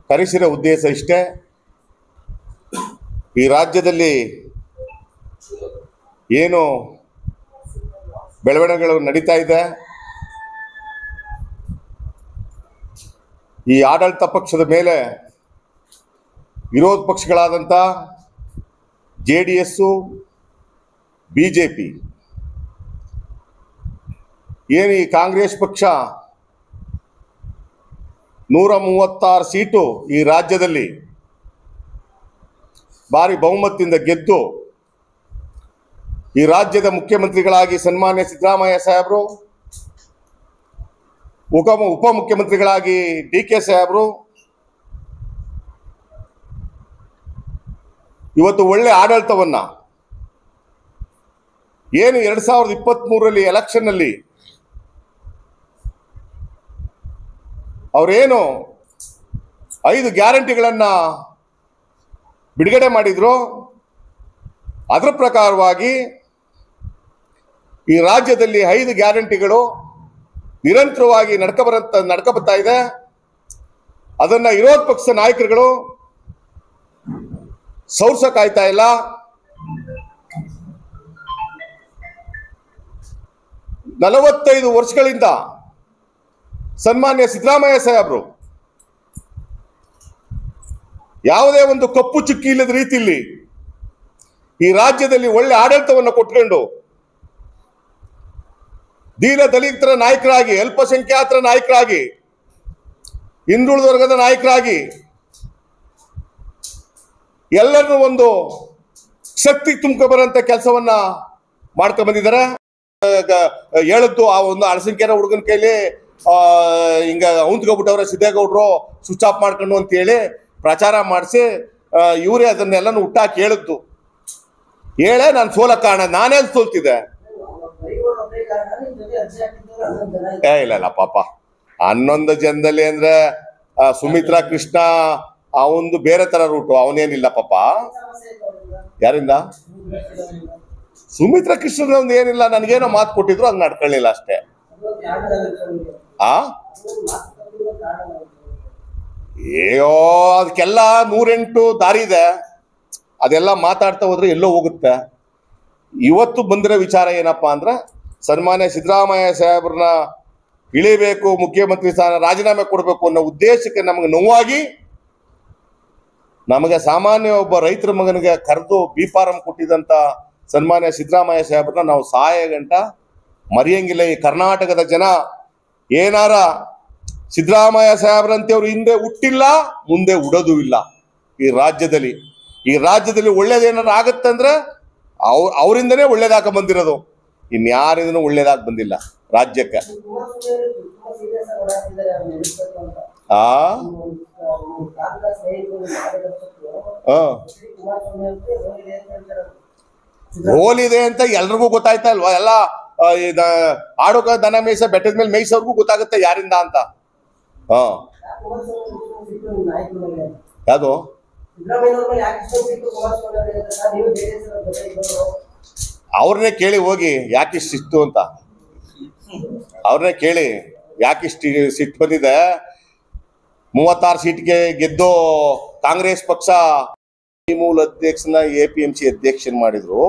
ಕರೆಸಿರೋ ಉದ್ದೇಶ ಇಷ್ಟೇ. ಈ ರಾಜ್ಯದಲ್ಲಿ ಏನು ಬೆಳವಣಿಗೆಗಳು ನಡೀತಾ ಇದೆ, ಈ ಆಡಳಿತ ಪಕ್ಷದ ಮೇಲೆ ವಿರೋಧ ಪಕ್ಷಗಳಾದಂಥ JDS, BJP, ಏನು ಈ ಕಾಂಗ್ರೆಸ್ ಪಕ್ಷ 136 ಸೀಟು ಈ ರಾಜ್ಯದಲ್ಲಿ ಭಾರಿ ಬಹುಮತದಿಂದ ಗೆದ್ದು ಈ ರಾಜ್ಯದ ಮುಖ್ಯಮಂತ್ರಿಗಳಾಗಿ ಸನ್ಮಾನ್ಯ ಸಿದ್ದರಾಮಯ್ಯ ಸಾಹೇಬರು, ಉಪಮುಖ್ಯಮಂತ್ರಿಗಳಾಗಿ DK ಸಾಹೇಬರು ಇವತ್ತು ಒಳ್ಳೆ ಆಡಳಿತವನ್ನ ಏನು 2023ರಲ್ಲಿ ಎಲೆಕ್ಷನ್ನಲ್ಲಿ ಅವರೇನು 5 ಗ್ಯಾರಂಟಿಗಳನ್ನು ಬಿಡುಗಡೆ ಮಾಡಿದ್ರು, ಅದರ ಪ್ರಕಾರವಾಗಿ ಈ ರಾಜ್ಯದಲ್ಲಿ 5 ಗ್ಯಾರಂಟಿಗಳು ನಿರಂತರವಾಗಿ ನಡ್ಕ ಬರ್ತಾ ಇದೆ. ಅದನ್ನ ವಿರೋಧ ಪಕ್ಷ ನಾಯಕರುಗಳು ಸೌರ್ಸಕ್ಕಾಯ್ತಾ ಇಲ್ಲ. ನಲವತ್ತೈದು ವರ್ಷಗಳಿಂದ ಸನ್ಮಾನ್ಯ ಸಿದ್ದರಾಮಯ್ಯ ಸಾಹೇಬರು ಯಾವುದೇ ಒಂದು ಕಪ್ಪು ಚುಕ್ಕಿ ಇಲ್ಲದ ರೀತಿಯಲ್ಲಿ ಈ ರಾಜ್ಯದಲ್ಲಿ ಒಳ್ಳೆ ಆಡಳಿತವನ್ನು ಕೊಟ್ಕೊಂಡು ದೀನ ದಲಿತರ ನಾಯಕರಾಗಿ, ಅಲ್ಪಸಂಖ್ಯಾತರ ನಾಯಕರಾಗಿ, ಹಿಂದುಳಿದ ವರ್ಗದ ನಾಯಕರಾಗಿ ಎಲ್ಲರನ್ನೂ ಒಂದು ಶಕ್ತಿ ತುಂಬ್ಕೊಂಬರಂತ ಕೆಲಸವನ್ನ ಮಾಡ್ಕೊಂಡ್ ಬಂದಿದ್ದಾರೆ. ಹೇಳದ್ದು ಆ ಒಂದು ಅಳಸಂಖ್ಯಾತ ಹುಡುಗನ ಕೈಲಿ ಹಿಂಗ ಔಂತ್ಕೊಬಿಟ್ಟವ್ರೆ ಸಿದ್ದೇಗೌಡರು ಸ್ವಿಚ್ ಆಫ್ ಮಾಡ್ಕೊಂಡು ಅಂತ ಹೇಳಿ ಪ್ರಚಾರ ಮಾಡಿಸಿ ಇವರೇ ಅದನ್ನೆಲ್ಲನೂ ಹುಟ್ಟಾಕಿ ಹೇಳಿದ್ದು. ಹೇಳೇ ನಾನು ಸೋಲಕ್ಕೆ ಕಾರಣ, ನಾನೇ ಸೋಲ್ತಿದ್ದೆ. ಇಲ್ಲ ಪಾಪ 11 ಜನದಲ್ಲಿ ಅಂದ್ರೆ ಸುಮಿತ್ರಾ ಕೃಷ್ಣ ಅವಂದು ಬೇರೆ ತರ ರೂಟು, ಅವನೇನಿಲ್ಲ ಪಾಪ. ಯಾರಿಂದ? ಸುಮಿತ್ರಾ ಕೃಷ್ಣದ ಒಂದು ಏನಿಲ್ಲ, ನನಗೇನೋ ಮಾತು ಕೊಟ್ಟಿದ್ರು ಅದು ನಡ್ಕೊಳ್ಳಿಲ್ಲ ಅಷ್ಟೇ. ಅಯ್ಯೋ ಅದಕ್ಕೆಲ್ಲ 108 ದಾರಿ ಇದೆ, ಅದೆಲ್ಲ ಮಾತಾಡ್ತಾ ಹೋದ್ರೆ ಎಲ್ಲೋ ಹೋಗುತ್ತೆ. ಇವತ್ತು ಬಂದಿರೋ ವಿಚಾರ ಏನಪ್ಪಾ ಅಂದ್ರೆ ಸನ್ಮಾನ್ಯ ಸಿದ್ದರಾಮಯ್ಯ ಸಾಹೇಬ್ರನ್ನ ಇಳಿಬೇಕು, ಮುಖ್ಯಮಂತ್ರಿ ಸ್ಥಾನ ರಾಜೀನಾಮೆ ಕೊಡಬೇಕು ಅನ್ನೋ ಉದ್ದೇಶಕ್ಕೆ ನಮಗೆ ನೋವಾಗಿ ನಮಗೆ ಸಾಮಾನ್ಯ ಒಬ್ಬ ರೈತರ ಮಗನಿಗೆ ಕರೆದು ಬಿಫಾರಂ ಕೊಟ್ಟಿದ್ದಂತ ಸನ್ಮಾನ್ಯ ಸಿದ್ದರಾಮಯ್ಯ ಸಾಹೇಬ್ರನ್ನ ನಾವು ಸಹಾಯ ಗಂಟ ಮರೆಯಂಗಿಲ್ಲ. ಈ ಕರ್ನಾಟಕದ ಜನ ಏನಾರ ಸಿದ್ದರಾಮಯ್ಯ ಸಾಹೇಬ್ರಂತೆಯವ್ರು ಹಿಂದೆ ಹುಟ್ಟಿಲ್ಲ, ಮುಂದೆ ಉಡೋದು ಇಲ್ಲ. ಈ ರಾಜ್ಯದಲ್ಲಿ ಒಳ್ಳೇದೇನಾರು ಆಗತ್ತಂದ್ರೆ ಅವರಿಂದನೇ ಒಳ್ಳೇದಾಕ ಬಂದಿರೋದು, ಇನ್ಯಾರಿಂದನೂ ಒಳ್ಳೇದಾಗಿ ಬಂದಿಲ್ಲ ರಾಜ್ಯಕ್ಕೆ. ರೋಲ್ ಇದೆ ಅಂತ ಎಲ್ರಿಗೂ ಗೊತ್ತಾಯ್ತಾ ಅಲ್ವಾ? ಎಲ್ಲ ಆಡೋಕ ದನ ಮೇಯ್ಸ ಬೆಟ್ಟದ ಮೇಲೆ ಮೇಯ್ಸೋರ್ಗೂ ಗೊತ್ತಾಗುತ್ತೆ ಯಾರಿಂದ ಅಂತ. ಯಾವುದು ಅವ್ರನ್ನೇ ಕೇಳಿ ಹೋಗಿ ಯಾಕೆ ಇಷ್ಟು ಸಿಟ್ಟು ಅಂತ, ಅವ್ರನ್ನೇ ಕೇಳಿ ಯಾಕೆ ಇಷ್ಟು ಸಿಟ್ಟು ಬಂದಿದೆ. 36 ಸೀಟ್ಗೆ ಗೆದ್ದು ಕಾಂಗ್ರೆಸ್ ಪಕ್ಷ ಮೂಲ ಅಧ್ಯಕ್ಷನ APMC ಅಧ್ಯಕ್ಷನ್ ಮಾಡಿದ್ರು.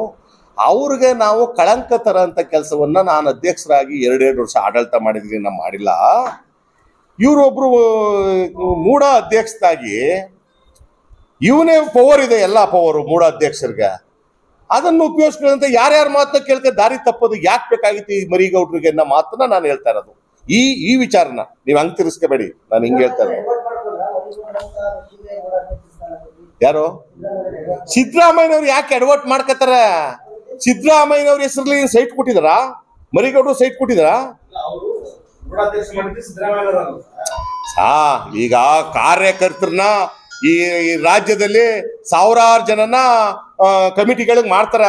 ಅವ್ರಿಗೆ ನಾವು ಕಳಂಕ ತರ ಅಂತ ಕೆಲಸವನ್ನ ನಾನು ಅಧ್ಯಕ್ಷರಾಗಿ 2 ವರ್ಷ ಆಡಳಿತ ಮಾಡಿದ್ವಿ, ನಾವು ಮಾಡಿಲ್ಲ. ಇವ್ರೊಬ್ರು ಮೂಢ ಅಧ್ಯಕ್ಷರಾಗಿ ಇವನೇ ಪವರ್ ಇದೆ, ಎಲ್ಲ ಪವರು ಮೂಢ ಅಧ್ಯಕ್ಷರಿಗೆ. ಅದನ್ನು ಉಪಯೋಗಿಸ್ಕೊಂಡಂತೆ ಯಾರ್ಯಾರ ಮಾತನ್ನ ಕೇಳ್ಕ ದಾರಿ ತಪ್ಪೋದು ಯಾಕೆ ಬೇಕಾಗಿತ್ತು ಈ ಮರಿಗೌಡ್ರಿಗೆ ಅನ್ನೋ ಮಾತನ್ನ ನಾನು ಹೇಳ್ತಾ ಇರೋದು. ಈ ವಿಚಾರನ ನೀವು ಹಂಗ್ ತಿರ್ಸ್ಕೋಬೇಡಿ, ನಾನು ಹಿಂಗೆ ಹೇಳ್ತಾ ಇರೋದು. ಯಾರು ಸಿದ್ದರಾಮಯ್ಯನವ್ರು ಯಾಕೆ ಎಡವಟ್ ಮಾಡ್ಕತ್ತಾರ? ಸಿದ್ದರಾಮಯ್ಯನವ್ರ ಹೆಸರಲ್ಲಿ ಸೈಟ್ ಕೊಟ್ಟಿದಾರ? ಮರಿಗೌಡರು ಸೈಟ್ ಕೊಟ್ಟಿದಾರ? ಈಗ ಕಾರ್ಯಕರ್ತರನ್ನ ಈ ರಾಜ್ಯದಲ್ಲಿ ಸಾವಿರಾರು ಜನನ ಕಮಿಟಿಗಳಿಗೆ ಮಾಡ್ತಾರ.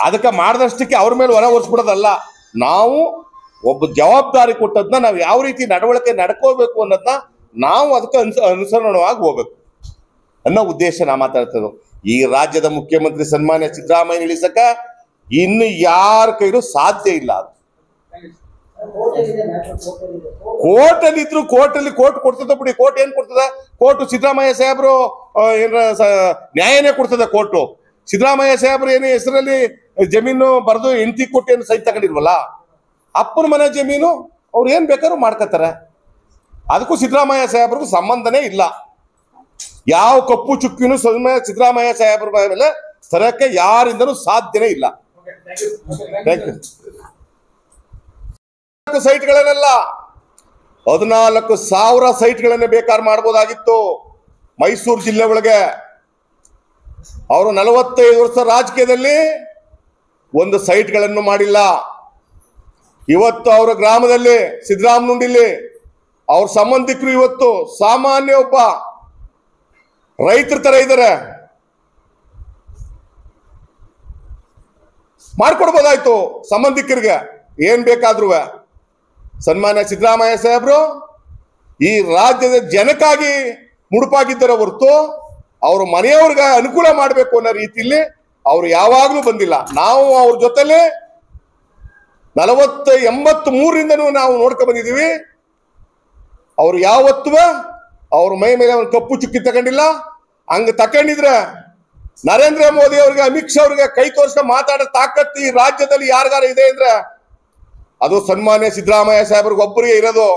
ಅದಕ್ಕೆ ಮಾಡಿದಷ್ಟಕ್ಕೆ ಅವ್ರ ಮೇಲೆ ಹೊರ ಹೊರಿಸ್ಬಿಡೋದಲ್ಲ. ನಾವು ಒಬ್ಬ ಜವಾಬ್ದಾರಿ ಕೊಟ್ಟದ್ನ ನಾವು ಯಾವ ರೀತಿ ನಡವಳಿಕೆ ನಡ್ಕೋಬೇಕು ಅನ್ನೋದನ್ನ ನಾವು ಅದಕ್ಕೆ ಅನುಸರಣವಾಗಿ ಹೋಗ್ಬೇಕು ಅನ್ನೋ ಉದ್ದೇಶ ನಾ ಮಾತಾಡ್ತೇವೆ. ಈ ರಾಜ್ಯದ ಮುಖ್ಯಮಂತ್ರಿ ಸನ್ಮಾನ್ಯ ಸಿದ್ದರಾಮಯ್ಯ ಇಳಿಸಕ ಇನ್ನು ಯಾರ ಕೈಲೂ ಸಾಧ್ಯ ಇಲ್ಲ. ಕೋರ್ಟಲ್ಲಿ ಇದ್ರು ಕೋರ್ಟ್ ಕೊಡ್ತದ ಬಿಡಿ. ಕೋರ್ಟ್ ಏನ್ ಕೊಡ್ತದ? ಕೋರ್ಟ್ ಸಿದ್ದರಾಮಯ್ಯ ಸಾಹೇಬ್ರು ಏನ ನ್ಯಾಯನೇ ಕೊಡ್ತದ. ಕೋರ್ಟು ಸಿದ್ದರಾಮಯ್ಯ ಸಾಹೇಬ್ರು ಏನು ಹೆಸರಲ್ಲಿ ಜಮೀನು ಬರೆದು ಹೆಂಡತಿ ಕೊಟ್ಟು ಏನು ಸೈಟ್ ತಗೊಂಡಿಲ್ವಲ್ಲ, ಅಪ್ಪನ ಮನೆ ಜಮೀನು ಅವ್ರು ಏನ್ ಬೇಕಾದ್ರೂ ಮಾಡ್ಕೊತಾರೆ. ಅದಕ್ಕೂ ಸಿದ್ದರಾಮಯ್ಯ ಸಾಹೇಬ್ರಿಗೂ ಸಂಬಂಧನೇ ಇಲ್ಲ. ಯಾವ ಕಪ್ಪು ಚುಕ್ಕಿನೂ ಸಿದ್ದರಾಮಯ್ಯ ಸಾಹೇಬ್ರ ಮೇಲೆ ತರಕ್ಕೆ ಯಾರಿಂದನೂ ಸಾಧ್ಯನೇ ಇಲ್ಲ. ಸೈಟ್ಗಳನ್ನೆಲ್ಲ 14,000 ಸೈಟ್ಗಳನ್ನೇ ಬೇಕಾದ್ರೆ ಮಾಡ್ಬೋದಾಗಿತ್ತು ಮೈಸೂರು ಜಿಲ್ಲೆ ಒಳಗೆ. ಅವರು 45 ವರ್ಷ ರಾಜಕೀಯದಲ್ಲಿ ಒಂದು ಸೈಟ್ಗಳನ್ನು ಮಾಡಿಲ್ಲ. ಇವತ್ತು ಅವರ ಗ್ರಾಮದಲ್ಲಿ ಸಿದ್ದರಾಮನುಂಡಿಲಿ ಅವ್ರ ಸಂಬಂಧಿಕರು ಇವತ್ತು ಸಾಮಾನ್ಯ ಒಬ್ಬ ರೈತರ ತರ ಇದ್ದಾರೆ. ಮಾಡ್ಕೊಡ್ಬೋದಾಯ್ತು ಸಂಬಂಧಿಕರಿಗೆ ಏನ್ ಬೇಕಾದ್ರೂ. ಸನ್ಮಾನ್ಯ ಸಿದ್ದರಾಮಯ್ಯ ಸಾಹೇಬ್ರು ಈ ರಾಜ್ಯದ ಜನಕ್ಕಾಗಿ ಮುಡುಪಾಗಿದ್ದರ ಹೊರತು ಅವ್ರ ಮನೆಯವ್ರಿಗೆ ಅನುಕೂಲ ಮಾಡಬೇಕು ಅನ್ನೋ ರೀತಿಯಲ್ಲಿ ಅವ್ರು ಯಾವಾಗ್ಲೂ ಬಂದಿಲ್ಲ. ನಾವು ಅವ್ರ ಜೊತೆಲೆ 83ರಿಂದನೂ ನಾವು ನೋಡ್ಕೊಂಡ್ ಬಂದಿದೀವಿ. ಅವ್ರು ಯಾವತ್ತೂ ಅವ್ರ ಮೈ ಮೇಲೆ ಅವ್ರ ಕಪ್ಪು ಚುಕ್ಕಿ ತಗೊಂಡಿಲ್ಲ. ಹಂಗ ತಕೊಂಡಿದ್ರೆ ನರೇಂದ್ರ ಮೋದಿ ಅವ್ರಿಗೆ, ಅಮಿತ್ ಶಾ ಅವ್ರಿಗೆ ಕೈ ತೋರಿಸ್ಕೊಂಡು ಮಾತಾಡೋ ತಾಕತ್ತು ಈ ರಾಜ್ಯದಲ್ಲಿ ಯಾರಿಗಾರ ಇದೆ ಅಂದ್ರೆ ಅದು ಸನ್ಮಾನ್ಯ ಸಿದ್ದರಾಮಯ್ಯ ಸಾಹೇಬ್ರಿಗೆ ಒಬ್ಬರಿಗೆ ಇರೋದು.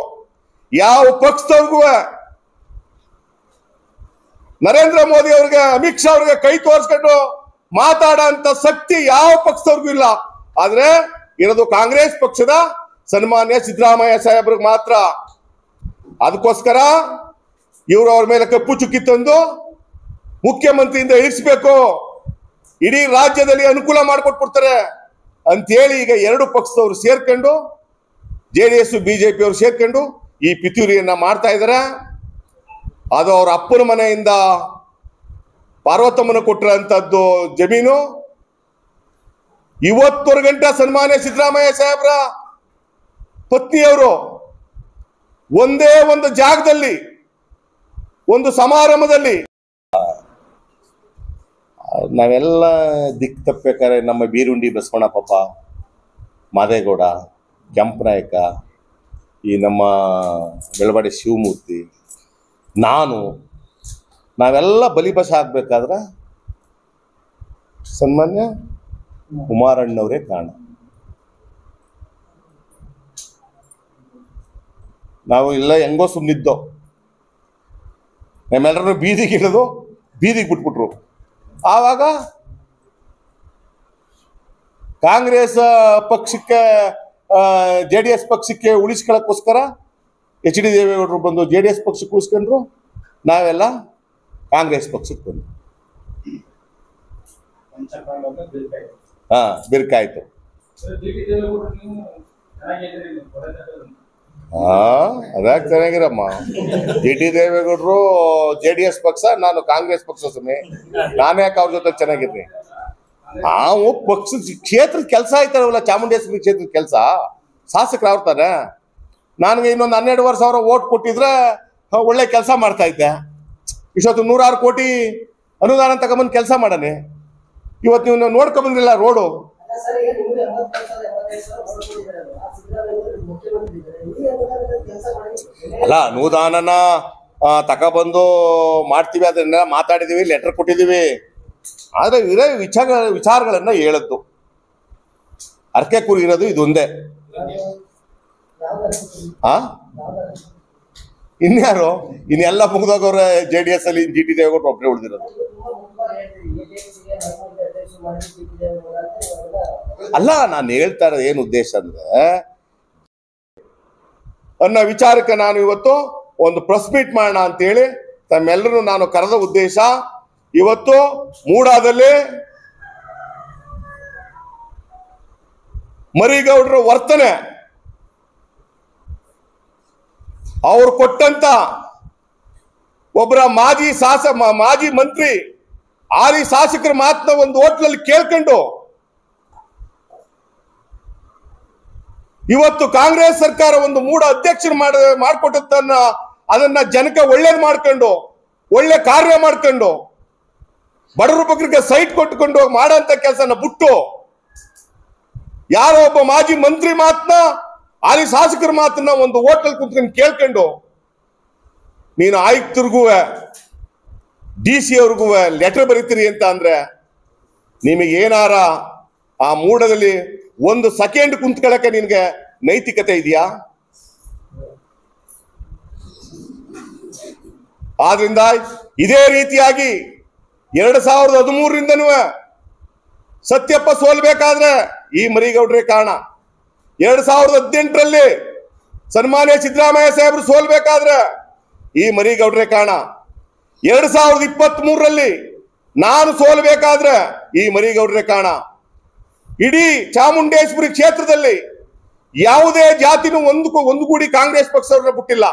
ಯಾವ ಪಕ್ಷದವ್ರಿಗೂ ನರೇಂದ್ರ ಮೋದಿ ಅವ್ರಿಗೆ, ಅಮಿತ್ ಶಾ ಅವ್ರಿಗೆ ಕೈ ತೋರಿಸ್ಕೊಂಡು ಮಾತಾಡೋ ಅಂತ ಶಕ್ತಿ ಯಾವ ಪಕ್ಷದವ್ರಿಗೂ ಇಲ್ಲ. ಆದ್ರೆ ಇರೋದು ಕಾಂಗ್ರೆಸ್ ಪಕ್ಷದ ಸನ್ಮಾನ್ಯ ಸಿದ್ದರಾಮಯ್ಯ ಸಾಹೇಬ್ರಿಗೆ ಮಾತ್ರ. ಅದಕ್ಕೋಸ್ಕರ ಇವರು ಅವ್ರ ಮೇಲೆ ಕಪ್ಪು ಚುಕ್ಕಿ ತಂದು ಮುಖ್ಯಮಂತ್ರಿಯಿಂದ ಇಳಿಸ್ಬೇಕು, ಇಡೀ ರಾಜ್ಯದಲ್ಲಿ ಅನುಕೂಲ ಮಾಡಿಕೊಟ್ಬಿಡ್ತಾರೆ ಅಂತೇಳಿ ಈಗ ಎರಡು ಪಕ್ಷದವರು ಸೇರ್ಕೊಂಡು, JDS BJP ಅವರು ಸೇರ್ಕೊಂಡು ಈ ಪಿತೂರಿಯನ್ನ ಮಾಡ್ತಾ ಇದ್ದಾರೆ. ಅದು ಅವ್ರ ಅಪ್ಪನ ಮನೆಯಿಂದ ಪಾರ್ವತಮ್ಮನ ಕೊಟ್ಟಿರೋಂಥದ್ದು ಜಮೀನು. ಇವತ್ತುವರೆಗಂಟ ಸನ್ಮಾನ್ಯ ಸಿದ್ದರಾಮಯ್ಯ ಸಾಹೇಬ್ರ ಪತ್ನಿಯವರು ಒಂದೇ ಒಂದು ಜಾಗದಲ್ಲಿ ಒಂದು ಸಮಾರಂಭದಲ್ಲಿ ನಾವೆಲ್ಲ ದಿಕ್ಕು ತಪ್ಪಬೇಕಾರೆ ನಮ್ಮ ಬೀರುಂಡಿ ಬಸವಣ್ಣ ಪಾಪ, ಮಾದೇಗೌಡ, ಕೆಂಪನಾಯಕ, ಈ ನಮ್ಮ ಬೆಳವಾಡಿ ಶಿವಮೂರ್ತಿ, ನಾವೆಲ್ಲ ಬಲಿಪಶ ಆಗ್ಬೇಕಾದ್ರೆ ಸನ್ಮಾನ್ಯ ಕುಮಾರಣ್ಣವರೇ ಕಾರಣ. ನಾವು ಇಲ್ಲ ಹೆಂಗೋ ಸುಮ್ಮನಿದ್ದೋ, ನಮ್ಮೆಲ್ಲರೂ ಬೀದಿಗೆ ಇಳಿದು ಬೀದಿಗೆ ಬಿಟ್ಬಿಟ್ರು. ಆವಾಗ ಕಾಂಗ್ರೆಸ್ ಪಕ್ಷಕ್ಕೆ JDS ಪಕ್ಷಕ್ಕೆ ಉಳಿಸ್ಕೊಳ್ಳೋಕ್ಕೋಸ್ಕರ HD ದೇವೇಗೌಡರು ಬಂದು JDS ಪಕ್ಷಕ್ಕೆ ಉಳಿಸ್ಕೊಂಡ್ರು, ನಾವೆಲ್ಲ ಕಾಂಗ್ರೆಸ್ ಪಕ್ಷಕ್ಕೆ ಬಂದು ಬಿರ್ಕಾಯ್ತು. ಅದ್ಯಾಕೆ ಚೆನ್ನಾಗಿರಮ್ಮ, HD ದೇವೇಗೌಡರು JDS ಪಕ್ಷ, ನಾನು ಕಾಂಗ್ರೆಸ್ ಪಕ್ಷ. ಸುಮ್ಮನೆ ನಾನ್ಯಾಕೆ ಅವ್ರ ಜೊತೆ ಚೆನ್ನಾಗಿರ್ರಿ? ನಾವು ಪಕ್ಷದ ಕ್ಷೇತ್ರದ ಕೆಲಸ ಆಯ್ತಾರಲ್ಲ, ಚಾಮುಂಡೇಶ್ವರಿ ಕ್ಷೇತ್ರದ ಕೆಲಸ ಶಾಸಕರು ಆಗ್ತಾರೆ. ನನಗೆ ಇನ್ನೊಂದು 12,000 ಓಟ್ ಕೊಟ್ಟಿದ್ರೆ ಒಳ್ಳೆ ಕೆಲಸ ಮಾಡ್ತಾ ಇದ್ದೆ. ಇಷ್ಟೊತ್ತು 106 ಕೋಟಿ ಅನುದಾನ ತಗೊಂಬಂದು ಕೆಲಸ ಮಾಡನೆ. ಇವತ್ತು ನೀವು ನೋಡ್ಕೊಂಬಂದ್ರಿಲ್ಲ ರೋಡು. ಅಲ್ಲ, ಅನುದಾನನ ತಗೊಬಂದು ಮಾಡ್ತೀವಿ, ಅದನ್ನೆಲ್ಲ ಮಾತಾಡಿದೀವಿ, ಲೆಟರ್ ಕೊಟ್ಟಿದ್ದೀವಿ. ಆದ್ರೆ ಇರೋ ವಿಚಾರಗಳನ್ನ ಹೇಳದ್ದು, ಅರ್ಕೆ ಕೂರಿರೋದು ಇದೊಂದೇ. ಇನ್ಯಾರು ಇನ್ನೆಲ್ಲ ಮುಗ್ದೋಗವ್ರೆ JDS ಅಲ್ಲಿ GT ದೇವೇಗೌಡರು ಒಬ್ಬರೇ ಉಳಿದಿರೋದು. ಅಲ್ಲ, ನಾನು ಹೇಳ್ತಾ ಇರೋದು ಏನು ಉದ್ದೇಶ ಅಂದ್ರೆ, ಅನ್ನೋ ವಿಚಾರಕ್ಕೆ ನಾನು ಇವತ್ತು ಒಂದು ಪ್ರೆಸ್ ಮೀಟ್ ಮಾಡೋಣ ಅಂತೇಳಿ ತಮ್ಮೆಲ್ಲರೂ ನಾನು ಕರೆದ ಉದ್ದೇಶ. ಇವತ್ತು ಮೂಡಾದಲ್ಲಿ ಮರಿಗೌಡರ ವರ್ತನೆ, ಅವರು ಕೊಟ್ಟಂತ ಒಬ್ಬರ ಮಾಜಿ ಮಂತ್ರಿ ಹಾಲಿ ಶಾಸಕರ ಮಾತನ್ನ ಒಂದು ಹೋಟ್ಲಲ್ಲಿ ಕೇಳ್ಕೊಂಡು ಇವತ್ತು ಕಾಂಗ್ರೆಸ್ ಸರ್ಕಾರ ಒಂದು ಮೂಢ ಅಧ್ಯಕ್ಷರು ಮಾಡಿಕೊಟ್ಟದನ್ನ ಅದನ್ನ ಜನಕ್ಕೆ ಒಳ್ಳೇದು ಮಾಡ್ಕೊಂಡು ಒಳ್ಳೆ ಕಾರ್ಯ ಮಾಡ್ಕೊಂಡು ಬಡವರ ಬಗ್ಗರಿಗೆ ಸೈಟ್ ಕೊಟ್ಟುಕೊಂಡು ಮಾಡಂತ ಕೆಲಸನ ಬಿಟ್ಟು ಯಾರೋ ಒಬ್ಬ ಮಾಜಿ ಮಂತ್ರಿ ಮಾತನ್ನ ಹಾಲಿ ಶಾಸಕರ ಮಾತನ್ನ ಒಂದು ಹೋಟೆಲ್ ಕುತ್ಕೊಂಡು ಕೇಳ್ಕೊಂಡು ನೀನು ಆಯುಕ್ತರಿಗೂ DC ಅವ್ರಿಗೂ ಲೆಟರ್ ಬರೀತೀರಿ ಅಂತ ಅಂದ್ರೆ ನಿಮಗೆ ಏನಾರ ಆ ಮೂಡದಲ್ಲಿ ಒಂದು ಸೆಕೆಂಡ್ ಕುಂತ್ಕೊಳ್ಳಕ್ಕೆ ನಿನ್ಗೆ ನೈತಿಕತೆ ಇದೆಯಾ? ಆದ್ರಿಂದ ಇದೇ ರೀತಿಯಾಗಿ 2013ರಿಂದನೂ ಸತ್ಯಪ್ಪ ಸೋಲ್ಬೇಕಾದ್ರೆ ಈ ಮರಿಗೌಡ್ರೆ ಕಾರಣ. 2018ರಲ್ಲಿ ಸನ್ಮಾನ್ಯ ಸಿದ್ದರಾಮಯ್ಯ ಸಾಹೇಬರು ಸೋಲ್ಬೇಕಾದ್ರೆ ಈ ಮರಿಗೌಡ್ರೆ ಕಾರಣ. 2023ರಲ್ಲಿ ನಾನು ಸೋಲ್ಬೇಕಾದ್ರೆ ಈ ಮರಿಗೌಡ್ರೆ ಕಾರಣ. ಇಡೀ ಚಾಮುಂಡೇಶ್ವರಿ ಕ್ಷೇತ್ರದಲ್ಲಿ ಯಾವುದೇ ಜಾತಿನೂ ಒಂದುಗೂಡಿ ಕಾಂಗ್ರೆಸ್ ಪಕ್ಷದವ್ರನ್ನ ಬಿಟ್ಟಿಲ್ಲ.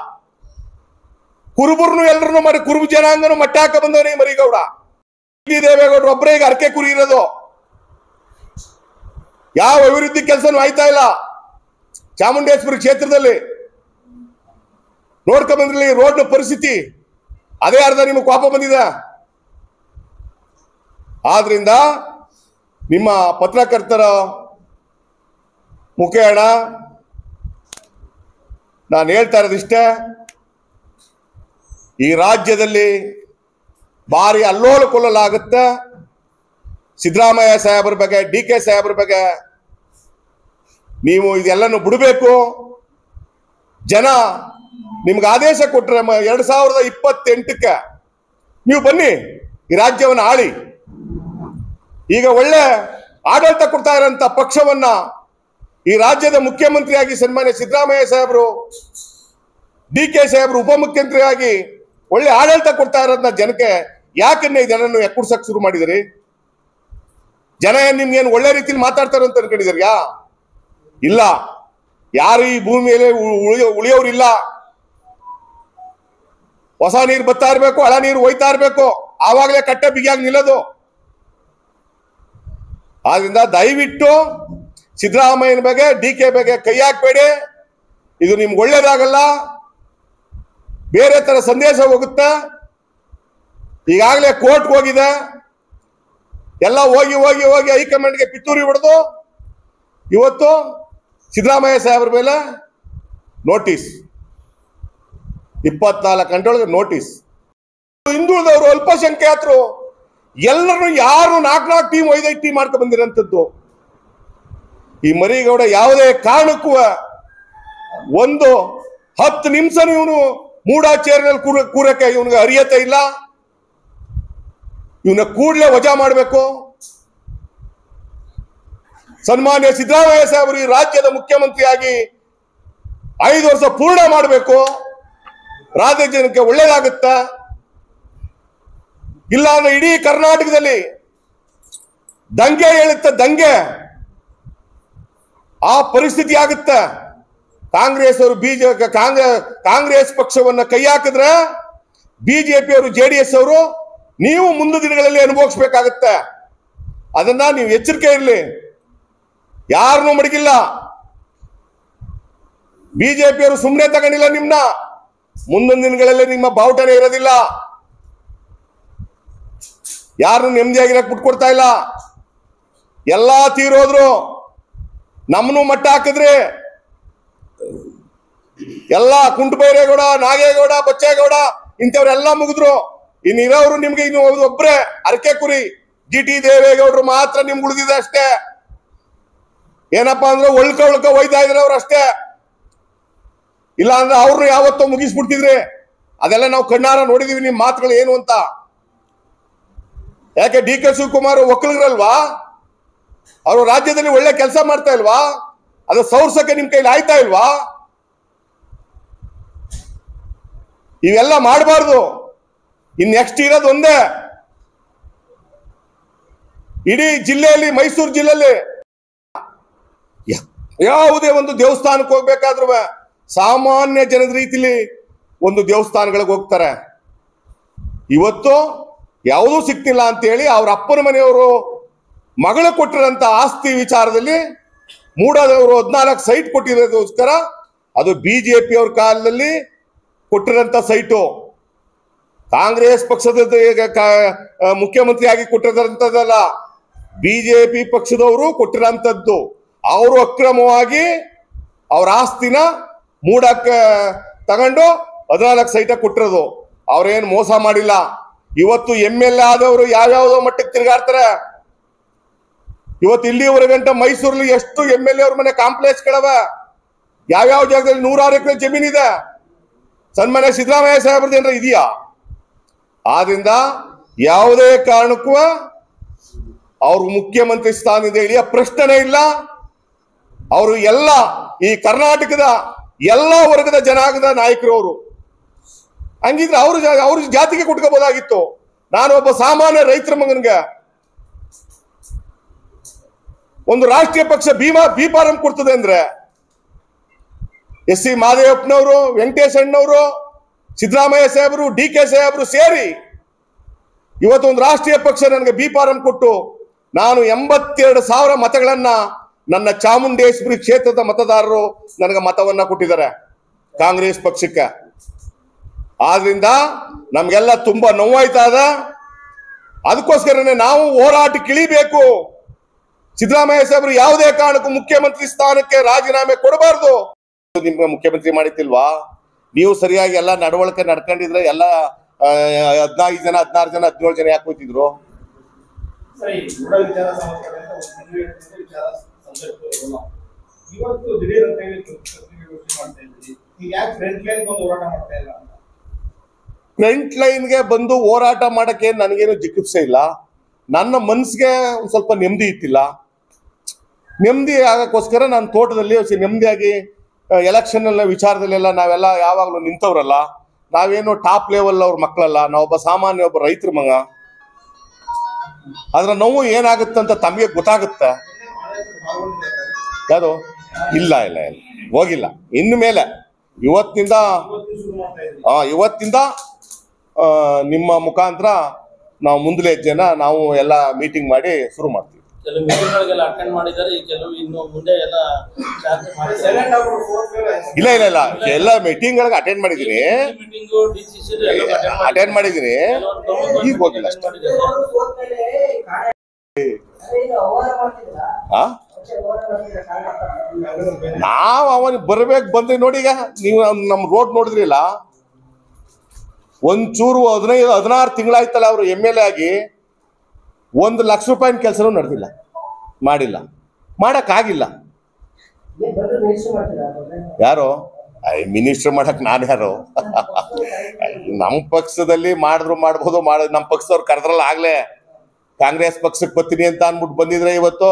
ಕುರುಬರ್ನು ಎಲ್ಲರನ್ನು ಮಾಡಿ ಕುರುಬ ಜನಾಂಗನು ಮಟ್ಟ ಹಾಕ ಬಂದವನೇ ಮರಿಗೌಡ. ದೇವೇಗೌಡರು ಒಬ್ಬರೇ ಈಗ ಅರಕೆ ಕುರಿ ಇರೋದು. ಯಾವ ಅಭಿವೃದ್ಧಿ ಕೆಲಸನೂ ಆಯ್ತಾ ಇಲ್ಲ ಚಾಮುಂಡೇಶ್ವರಿ ಕ್ಷೇತ್ರದಲ್ಲಿ. ನೋಡ್ಕೊಂಡ್ಬಂದ್ರಲ್ಲಿ ರೋಡ್ನ ಪರಿಸ್ಥಿತಿ, ಅದೇ ಅರ್ಧ ನಿಮಗೆ ಕೋಪ ಬಂದಿದೆ. ಆದ್ರಿಂದ ನಿಮ್ಮ ಪತ್ರಕರ್ತರ ಮುಖೇಣ ನಾನು ಹೇಳ್ತಾ ಇರೋದಿಷ್ಟೇ, ಈ ರಾಜ್ಯದಲ್ಲಿ ಭಾರಿ ಅಲ್ಲೋಲ ಕೊಲ್ಲಲಾಗುತ್ತೆ. ಸಿದ್ದರಾಮಯ್ಯ ಸಾಹೇಬ್ರ ಬಗ್ಗೆ, DK ಸಾಹೇಬ್ರ ಬಗ್ಗೆ ನೀವು ಇದೆಲ್ಲನೂ ಬಿಡಬೇಕು. ಜನ ನಿಮ್ಗೆ ಆದೇಶ ಕೊಟ್ರೆ 2028ಕ್ಕೆ ನೀವು ಬನ್ನಿ, ಈ ರಾಜ್ಯವನ್ನು ಆಳಿ. ಈಗ ಒಳ್ಳೆ ಆಡಳಿತ ಕೊಡ್ತಾ ಇರೋಂಥ ಪಕ್ಷವನ್ನ ಈ ರಾಜ್ಯದ ಮುಖ್ಯಮಂತ್ರಿಯಾಗಿ ಸನ್ಮಾನ್ಯ ಸಿದ್ದರಾಮಯ್ಯ ಸಾಹೇಬರು, DK ಸಾಹೇಬರು ಉಪಮುಖ್ಯಮಂತ್ರಿಯಾಗಿ ಒಳ್ಳೆ ಆಡಳಿತ ಕೊಡ್ತಾ ಇರೋದನ್ನ ಜನಕ್ಕೆ ಯಾಕನ್ನೇ ಇದನ್ನು ಎಕ್ಕುಡ್ಸಕ್ ಶುರು ಮಾಡಿದಿರಿ? ಜನ ನಿಮ್ಗೇನು ಒಳ್ಳೆ ರೀತಿಯಲ್ಲಿ ಮಾತಾಡ್ತಾರೆ ಅಂತ ಅನ್ಕೊಂಡಿದ್ಯಾ? ಇಲ್ಲ, ಯಾರು ಈ ಭೂಮಿಯಲ್ಲಿ ಉಳಿಯೋರಿಲ್ಲ. ಹೊಸ ನೀರು ಬರ್ತಾ ಇರ್ಬೇಕು, ಹಳ ನೀರು ಹೋಯ್ತಾ ಇರ್ಬೇಕು, ಆವಾಗಲೇ ಕಟ್ಟೆ ಬಿಗಿಯಾಗಿ ನಿಲ್ಲೋದು. ಆದ್ರಿಂದ ದಯವಿಟ್ಟು ಸಿದ್ದರಾಮಯ್ಯನ ಬಗ್ಗೆ, DK ಬಗ್ಗೆ ಕೈ ಹಾಕ್ಬೇಡಿ. ಇದು ನಿಮ್ಗೆ ಒಳ್ಳೇದಾಗಲ್ಲ, ಬೇರೆ ತರ ಸಂದೇಶ ಹೋಗುತ್ತೆ. ಈಗಾಗಲೇ ಕೋರ್ಟ್ ಹೋಗಿದೆ, ಎಲ್ಲ ಹೋಗಿ ಹೋಗಿ ಹೋಗಿ ಹೈಕಮಾಂಡ್ಗೆ ಪಿತೂರಿ ಹೊಡೆದು ಇವತ್ತು ಸಿದ್ದರಾಮಯ್ಯ ಸಾಹೇಬ್ರ ಮೇಲೆ ನೋಟಿಸ್, 24 ಗಂಟೆ ಒಳಗೆ ನೋಟಿಸ್. ಹಿಂದುಳಿದವರು, ಅಲ್ಪಸಂಖ್ಯಾತರು ಎಲ್ಲರೂ ಯಾರು 4 ಟೀಮ್ 5 ಟೀಮ್ ಮಾಡ್ಕೊಂಡು ಬಂದಿರೋಂಥದ್ದು. ಈ ಮರಿಗೌಡ ಯಾವುದೇ ಕಾರಣಕ್ಕೂ ಒಂದು 10 ನಿಮಿಷ ಇವನು ಮೂಢಾಚರಣೆಯಲ್ಲಿ ಕೂರಕ್ಕೆ ಇವನಿಗೆ ಅರಿಯತೆ ಇಲ್ಲ. ಇವನ್ನ ಕೂಡಲೇ ವಜಾ ಮಾಡಬೇಕು. ಸನ್ಮಾನ್ಯ ಸಿದ್ದರಾಮಯ್ಯ ಸಾಹೇಬರು ಈ ರಾಜ್ಯದ ಮುಖ್ಯಮಂತ್ರಿಯಾಗಿ 5 ವರ್ಷ ಪೂರ್ಣ ಮಾಡಬೇಕು. ರಾಜ್ಯ ಜನಕ್ಕೆ ಒಳ್ಳೇದಾಗುತ್ತೆ. ಇಲ್ಲ ಅಂದ್ರೆ ಇಡೀ ಕರ್ನಾಟಕದಲ್ಲಿ ದಂಗೆ ಹೇಳುತ್ತೆ, ದಂಗೆ ಆ ಪರಿಸ್ಥಿತಿ ಆಗುತ್ತೆ. ಕಾಂಗ್ರೆಸ್ ಅವರು ಕಾಂಗ್ರೆಸ್ ಪಕ್ಷವನ್ನ ಕೈ ಹಾಕಿದ್ರೆ BJP ಅವರು, JDS ಅವರು ನೀವು ಮುಂದಿನ ದಿನಗಳಲ್ಲಿ ಅನುಭವಿಸಬೇಕಾಗತ್ತೆ. ಅದನ್ನ ನೀವು ಎಚ್ಚರಿಕೆ ಇರಲಿ. ಯಾರನ್ನೂ ಮಡಗಿಲ್ಲ. BJP ಅವರು ಸುಮ್ಮನೆ ತಗೊಂಡಿಲ್ಲ ನಿಮ್ನ. ಮುಂದಿನ ದಿನಗಳಲ್ಲಿ ನಿಮ್ಮ ಬಾವುಟನೇ ಇರೋದಿಲ್ಲ. ಯಾರನ್ನು ನೆಮ್ಮದಿಯಾಗಿರಕ್ ಬಿಟ್ಕೊಡ್ತಾ ಇಲ್ಲ. ಎಲ್ಲಾ ತೀರೋದ್ರು, ನಮ್ಮನ್ನು ಮಟ್ಟ ಹಾಕಿದ್ರಿ. ಎಲ್ಲ ಕುಂಟಬೈರೇಗೌಡ, ನಾಗೇಗೌಡ, ಬಚ್ಚೇಗೌಡ ಇಂಥವ್ರೆಲ್ಲ ಮುಗಿದ್ರು. ಇನ್ನಿರೋರು ನಿಮ್ಗೆ ಇನ್ನು ಒಬ್ರೆ ಅರಕೆ ಕುರಿ GT ದೇವೇಗೌಡರು ಮಾತ್ರ ನಿಮ್ಗೆ ಉಳಿದಿದೆ ಅಷ್ಟೇ. ಏನಪ್ಪಾ ಅಂದ್ರೆ ಒಳ್ಕ ಒಯ್ತಾ ಇದ್ರೆ ಅವ್ರು ಅಷ್ಟೇ. ಇಲ್ಲ ಅಂದ್ರೆ ಅವ್ರನ್ನ ಯಾವತ್ತೋ ಮುಗಿಸ್ಬಿಡ್ತಿದ್ರಿ. ಅದೆಲ್ಲ ನಾವು ಕಣ್ಣಾರ ನೋಡಿದೀವಿ ನಿಮ್ ಮಾತುಗಳು ಏನು ಅಂತ. ಯಾಕೆ DK ಶಿವಕುಮಾರ್ ಒಕ್ಕಲಿಗರಲ್ವಾ? ಅವರು ರಾಜ್ಯದಲ್ಲಿ ಒಳ್ಳೆ ಕೆಲಸ ಮಾಡ್ತಾ ಇಲ್ವಾ? ಅದು ಸೌರ್ಸಕ್ಕೆ ನಿಮ್ ಕೈಲಿ ಆಯ್ತಾ ಇಲ್ವಾ? ಇವೆಲ್ಲ ಮಾಡಬಾರ್ದು. ಇನ್ ನೆಕ್ಸ್ಟ್ ಇರೋದು ಒಂದೇ, ಇಡೀ ಜಿಲ್ಲೆಯಲ್ಲಿ, ಮೈಸೂರು ಜಿಲ್ಲೆಯಲ್ಲಿ ಯಾವುದೇ ಒಂದು ದೇವಸ್ಥಾನಕ್ಕೆ ಹೋಗ್ಬೇಕಾದ್ರೂ ಸಾಮಾನ್ಯ ಜನದ ರೀತಿಲಿ ಒಂದು ದೇವಸ್ಥಾನಗಳಿಗೆ ಹೋಗ್ತಾರೆ. ಇವತ್ತು ಯಾವುದೂ ಸಿಕ್ತಿಲ್ಲ ಅಂತೇಳಿ ಅವ್ರ ಅಪ್ಪನ ಮನೆಯವರು ಮಗಳು ಕೊಟ್ಟಿರೋಂಥ ಆಸ್ತಿ ವಿಚಾರದಲ್ಲಿ ಮೂಡಾದವರು 14 ಸೈಟ್ ಕೊಟ್ಟಿರೋದಕ್ಕೋಸ್ಕರ ಅದು ಬಿಜೆಪಿ ಅವ್ರ ಕಾಲದಲ್ಲಿ ಕೊಟ್ಟಿರೋಂಥ ಸೈಟು. ಕಾಂಗ್ರೆಸ್ ಪಕ್ಷದ ಮುಖ್ಯಮಂತ್ರಿ ಆಗಿ ಕೊಟ್ಟಿರೋಂಥದ್ದಲ್ಲ, ಬಿಜೆಪಿ ಪಕ್ಷದವರು ಕೊಟ್ಟಿರೋಂಥದ್ದು. ಅವರು ಅಕ್ರಮವಾಗಿ ಅವ್ರ ಆಸ್ತಿನ ಮೂಡಕ್ಕೆ ತಗೊಂಡು 14 ಸೈಟ ಕೊಟ್ಟಿರೋದು. ಅವ್ರೇನು ಮೋಸ ಮಾಡಿಲ್ಲ. ಇವತ್ತು MLA ಆದವರು ಯಾವ್ಯಾವುದೋ ಮಟ್ಟಕ್ಕೆ ತಿರುಗಾಡ್ತಾರೆ. ಇವತ್ತು ಇಲ್ಲಿವರೆಗಂಟ ಮೈಸೂರಲ್ಲಿ ಎಷ್ಟು MLA ಅವ್ರ ಮನೆ ಕಾಂಪ್ಲೆಕ್ಸ್ಗಳವ, ಯಾವ್ಯಾವ ಜಾಗದಲ್ಲಿ 100 ಎಕರೆ ಜಮೀನಿದೆ. ಸನ್ಮಾನ್ಯ ಸಿದ್ದರಾಮಯ್ಯ ಸಾಹೇಬ್ರದ್ದು ಏನಾರ ಇದೆಯಾ? ಆದ್ರಿಂದ ಯಾವುದೇ ಕಾರಣಕ್ಕೂ ಅವ್ರು ಮುಖ್ಯಮಂತ್ರಿ ಸ್ಥಾನದಿಂದ ಇಳಿಯ ಪ್ರಶ್ನೆನೇ ಇಲ್ಲ. ಅವರು ಎಲ್ಲ ಈ ಕರ್ನಾಟಕದ ಎಲ್ಲ ವರ್ಗದ ಜನಾಂಗದ ನಾಯಕರು ಅವರು. ಹಂಗಿದ್ರೆ ಅವ್ರ ಜಾತಿಗೆ ಕೊಟ್ಕೋಬಹುದಾಗಿತ್ತು. ನಾನು ಒಬ್ಬ ಸಾಮಾನ್ಯ ರೈತರ ಮಗನಿಗೆ ಒಂದು ರಾಷ್ಟ್ರೀಯ ಪಕ್ಷ ಬಿ ಫಾರಂ ಕೊಡ್ತದೆ ಅಂದ್ರೆ SC ಮಾದೇವಪ್ಪನವರು, ವೆಂಕಟೇಶ್ ಅಣ್ಣವರು, ಸಿದ್ದರಾಮಯ್ಯ ಸಾಹೇಬರು, DK ಸಾಹೇಬರು ಸೇರಿ ಇವತ್ತು ಒಂದು ರಾಷ್ಟ್ರೀಯ ಪಕ್ಷ ನನಗೆ ಬಿ ಫಾರಂ ಕೊಟ್ಟು ನಾನು 82,000 ಮತಗಳನ್ನ ನನ್ನ ಚಾಮುಂಡೇಶ್ವರಿ ಕ್ಷೇತ್ರದ ಮತದಾರರು ನನಗೆ ಮತವನ್ನ ಕೊಟ್ಟಿದ್ದಾರೆ ಕಾಂಗ್ರೆಸ್ ಪಕ್ಷಕ್ಕೆ. ಆದ್ರಿಂದ ನಮ್ಗೆಲ್ಲ ತುಂಬಾ ನೋವಾಯ್ತಾ ಇದೆ. ಅದಕ್ಕೋಸ್ಕರನೇ ನಾವು ಹೋರಾಟಕ್ಕೆ ಇಳಿಬೇಕು. ಸಿದ್ದರಾಮಯ್ಯ ಸಾಹೇಬರು ಯಾವುದೇ ಕಾರಣಕ್ಕೂ ಮುಖ್ಯಮಂತ್ರಿ ಸ್ಥಾನಕ್ಕೆ ರಾಜೀನಾಮೆ ಕೊಡಬಾರ್ದು. ನಿಮ್ಗೆ ಮುಖ್ಯಮಂತ್ರಿ ಮಾಡಿತಿಲ್ವಾ? ನೀವು ಸರಿಯಾಗಿ ಎಲ್ಲ ನಡವಳಿಕೆ ನಡ್ಕೊಂಡಿದ್ರೆ ಎಲ್ಲ 15 ಜನ 16 ಜನ 17 ಜನ ಯಾಕೆ ಹೋಗ್ತಿದ್ರು? ಫ್ರಂಟ್ ಲೈನ್ಗೆ ಬಂದು ಹೋರಾಟ ಮಾಡಕ್ಕೆ ನನಗೇನು ಜಿಗುಪ್ಸೆ ಇಲ್ಲ. ನನ್ನ ಮನ್ಸಿಗೆ ಒಂದು ಸ್ವಲ್ಪ ನೆಮ್ಮದಿ ಇತ್ತಿಲ್ಲ. ನೆಮ್ಮದಿ ಆಗಕ್ಕೋಸ್ಕರ ನಾನು ತೋಟದಲ್ಲಿ ನೆಮ್ಮದಿಯಾಗಿ ಎಲೆಕ್ಷನ್ ಎಲ್ಲ ವಿಚಾರದಲ್ಲೆಲ್ಲ ನಾವೆಲ್ಲ ಯಾವಾಗಲೂ ನಿಂತವ್ರಲ್ಲ. ನಾವೇನು ಟಾಪ್ ಲೆವೆಲ್ ಅವ್ರ ಮಕ್ಕಳಲ್ಲ. ನಾವೊಬ್ಬ ಸಾಮಾನ್ಯ ಒಬ್ಬ ರೈತರ ಮಗ. ಅದ್ರ ನೋವು ಏನಾಗುತ್ತೆ ತಮಗೆ ಗೊತ್ತಾಗುತ್ತೆ. ಯಾವುದು ಇಲ್ಲ ಇಲ್ಲ ಇಲ್ಲ ಹೋಗಿಲ್ಲ. ಇನ್ನು ಮೇಲೆ ಇವತ್ತಿಂದ ನಿಮ್ಮ ಮುಖಾಂತರ ನಾವು ಮುಂದಲೇ ಹೆಜ್ಜೆನ ನಾವು ಎಲ್ಲ ಮೀಟಿಂಗ್ ಮಾಡಿ ಶುರು ಮಾಡ್ತೀವಿ. ಇಲ್ಲ ಇಲ್ಲ ಇಲ್ಲ ಎಲ್ಲ ಮೀಟಿಂಗ್ ಗಳಿಗೆ ಅಟೆಂಡ್ ಮಾಡಿದ್ದೀನಿ. ಈಗ ಹೋಗಿಲ್ಲ ಅಷ್ಟೇ. ನಾವ್ ಅವನಿಗೆ ಬರ್ಬೇಕು ಬಂದ್ರಿ. ನೋಡಿ, ಈಗ ನೀವು ನಮ್ ರೋಡ್ ನೋಡಿದ್ರಿಲ್ಲ, ಒಂಚೂರು 15-16 ತಿಂಗಳಾಯ್ತಲ್ಲ ಅವರು MLA ಆಗಿ 1 ಲಕ್ಷ ರೂಪಾಯಿನ ಕೆಲಸನೂ ನಡೆದಿಲ್ಲ, ಮಾಡಿಲ್ಲ, ಮಾಡಕ್ಕಾಗಿಲ್ಲ. ಯಾರು ಮಿನಿಸ್ಟರ್ ಮಾಡಕ್ ನಾನು ಯಾರು? ನಮ್ಮ ಪಕ್ಷದಲ್ಲಿ ಮಾಡಿದ್ರು ಮಾಡ್ಬೋದು, ನಮ್ಮ ಪಕ್ಷದವ್ರು ಕರೆದ್ರಲ್ಲ ಆಗ್ಲೇ ಕಾಂಗ್ರೆಸ್ ಪಕ್ಷಕ್ಕೆ ಬರ್ತೀನಿ ಅಂತ ಅನ್ಬಿಟ್ಟು ಬಂದಿದ್ರೆ ಇವತ್ತು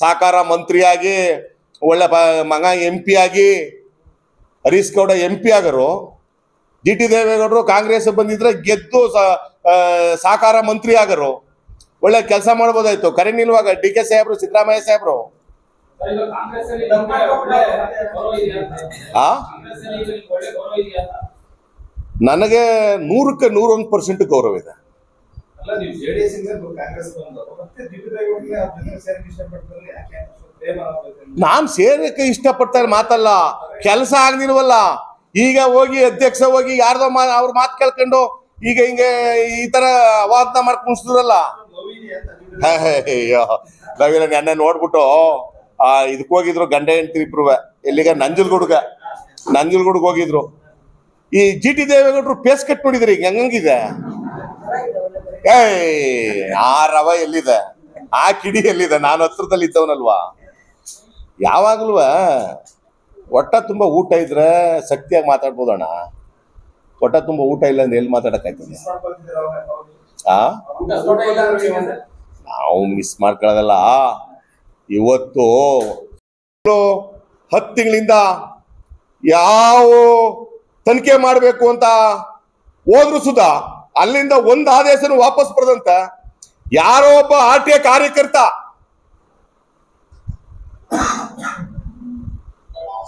ಸಹಕಾರ ಮಂತ್ರಿಯಾಗಿ ಒಳ್ಳೆ ಮಗ MP ಆಗಿ ಹರೀಶ್ ಗೌಡ MP ಆಗರು. GT ದೇವೇಗೌಡರು ಕಾಂಗ್ರೆಸ್ ಬಂದಿದ್ರೆ ಗೆದ್ದು ಸಹಕಾರ ಮಂತ್ರಿ ಆಗರು. ಒಳ್ಳೆ ಕೆಲಸ ಮಾಡ್ಬೋದಾಯ್ತು. ಕರೆ ನಿಲ್ವಾಗ DK ಸಾಹೇಬ್ರು, ಸಿದ್ದರಾಮಯ್ಯ ಸಾಹೇಬ್ರು. ನನಗೆ 100ಕ್ಕೆ 101% ಗೌರವ ಇದೆ. ನಾನ್ ಸೇರಕ್ಕೆ ಇಷ್ಟಪಡ್ತಾ ಮಾತಲ್ಲ, ಕೆಲಸ ಆಗ್ದಿಲ್ವಲ್ಲ. ಈಗ ಹೋಗಿ ಅಧ್ಯಕ್ಷ ಹೋಗಿ ಯಾರ್ದೋ ಅವ್ರ ಮಾತು ಕೇಳ್ಕೊಂಡು ಈಗ ಹಿಂಗೆ ಈ ತರ ಅವಾದ ಮಾಡ್ಕೊಂಡ್ರಲ್ಲ. ಅಯ್ಯೋ ನಾವೆಲ್ಲ ನೆನ್ನೆ ನೋಡ್ಬಿಟ್ಟು ಇದಕ್ಕೆ ಹೋಗಿದ್ರು ಗಂಡ ಹೆಂಡತಿ ಇಬ್ರು. ಎಲ್ಲಿಗ ನಂಜಲ್ಗೂಡ್ಗೆ ಹೋಗಿದ್ರು. ಈ GT ದೇವೇಗೌಡರು ಪೇಸ್ ಕಟ್ ನೋಡಿದ್ರಿ ಹೆಂಗಿದೆ? ಆ ರವ ಎಲ್ಲಿದೆ, ಆ ಕಿಡಿ ಎಲ್ಲಿದೆ? ನಾನು ಹತ್ರದಲ್ಲಿ ಇದ್ದವನಲ್ವಾ. ಯಾವಾಗ್ಲೂ ಹೊಟ್ಟೆ ತುಂಬ ಊಟ ಇದ್ರೆ ಶಕ್ತಿಯಾಗಿ ಮಾತಾಡ್ಬೋದಣ್ಣ. ಹೊಟ್ಟೆ ತುಂಬ ಊಟ ಇಲ್ಲ ಅಂದ್ರೆ ಎಲ್ಲಿ ಮಾತಾಡಕ್ಕಾಗ್ತದೆ? ನಾವು ಮಿಸ್ ಮಾಡ್ಕೊಳ್ಳೋದಲ್ಲ. ಇವತ್ತು 10 ತಿಂಗಳಿಂದ ಯಾವ ತನಿಖೆ ಮಾಡಬೇಕು ಅಂತ ಹೋದ್ರು ಸುಧಾ ಅಲ್ಲಿಂದ ಒಂದು ಆದೇಶನು ವಾಪಸ್ ಬರದಂತ ಯಾರೋ ಒಬ್ಬ RTI ಕಾರ್ಯಕರ್ತ